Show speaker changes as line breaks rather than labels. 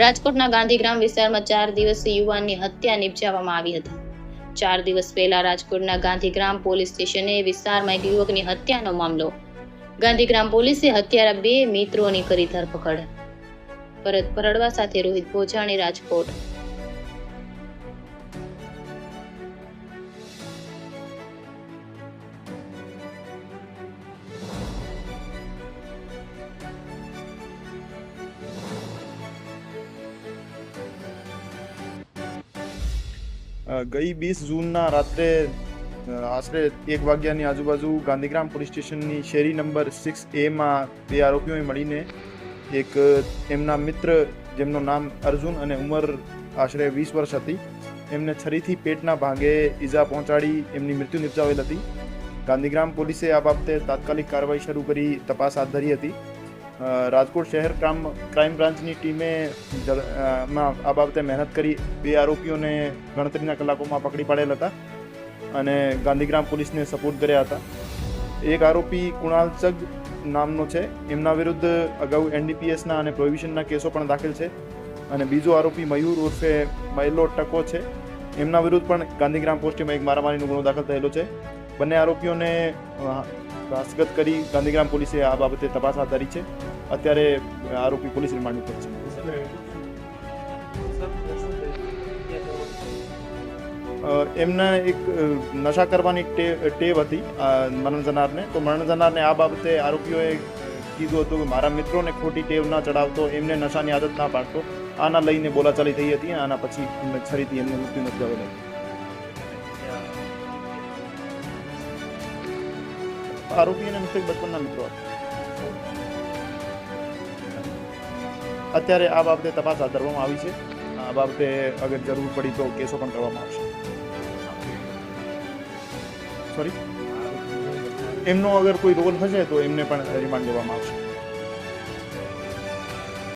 રાજકોટના ગાંધીગ્રામ વિસ્તારમાં 4 દિવસીય યુવાનની હત્યા નિપજાવવામાં આવી હતી। 4 દિવસ પહેલા રાજકોટના ગાંધીગ્રામ પોલીસ સ્ટેશને વિસ્તારમાં એક યુવકની હત્યાનો મામલો। ગાંધીગ્રામ પોલીસે હત્યારા 2 મિત્રોની કરી ધરપકડ। ભરત ભરડવા સાથે રોહિત ભોજાણી, રાજકોટ।
ગઈ 20 જૂનના રાત્રે આશરે 1 વાગ્યાની આજુબાજુ ગાંધીગ્રામ પોલીસ સ્ટેશનની શેરી નંબર 6A માં 2 આરોપીઓએ મળીને એક એમના મિત્ર જેમનું નામ અર્જુન અને ઉંમર આશરે 20 વર્ષ હતી, એમને છરીથી પેટના ભાગે ઈજા પહોંચાડી એમની મૃત્યુ નિપજાવેલ હતી। ગાંધીગ્રામ પોલીસે આ બાબતે તાત્કાલિક કાર્યવાહી શરૂ કરી તપાસ હાથ ધરી હતી। રાજકોટ શહેર ક્રાઇમ બ્રાન્ચની ટીમે આ બાબતે મહેનત કરી 2 આરોપીઓને ગણતરીના કલાકોમાં પકડી પાડેલ હતા અને ગાંધીગ્રામ પોલીસને સપોર્ટ કર્યા હતા। એક આરોપી કુણાલ ચગ નામનો છે, એમના વિરુદ્ધ અગાઉ NDPSના અને પ્રોહિબિશનના કેસો પણ દાખલ છે અને બીજો આરોપી મયુર ઉર્ફે મયલો ટકો છે, એમના વિરુદ્ધ પણ ગાંધીગ્રામ પોસ્ટમાં એક મારામારીનો ગુનો દાખલ થયેલો છે। બંને આરોપીઓને હસ્તગત કરી ગાંધીગ્રામ પોલીસે આ બાબતે તપાસ હાથ ધરી છે। અત્યારે આરોપી પોલીસ રિમાન્ડ ઉપર છે। એમને એક નશા કરવાની ટેવ હતી મરણ જનારને, તો મરણ જનારને આ બાબતે આરોપીઓએ કીધું હતું કે મારા મિત્રોને ખોટી ટેવ ના ચડાવતો, એમને નશાની આદત ના પાડતો। આના લઈને બોલાચાલી થઈ હતી। આના પછી એમને છરીથી એમને મૃત્યુ નિપજાવેલ હતું। આરોપી અને મૃતક બચપનના મિત્રો હતા। અત્યારે આ બાબતે તપાસ હાથ ધરવામાં આવી છે। આ બાબતે અગર જરૂર પડી તો કેસો પણ કરવામાં આવશે। સોરી, એમનો અગર કોઈ રોલ હશે તો એમને પણ રિમાન્ડ લેવામાં આવશે।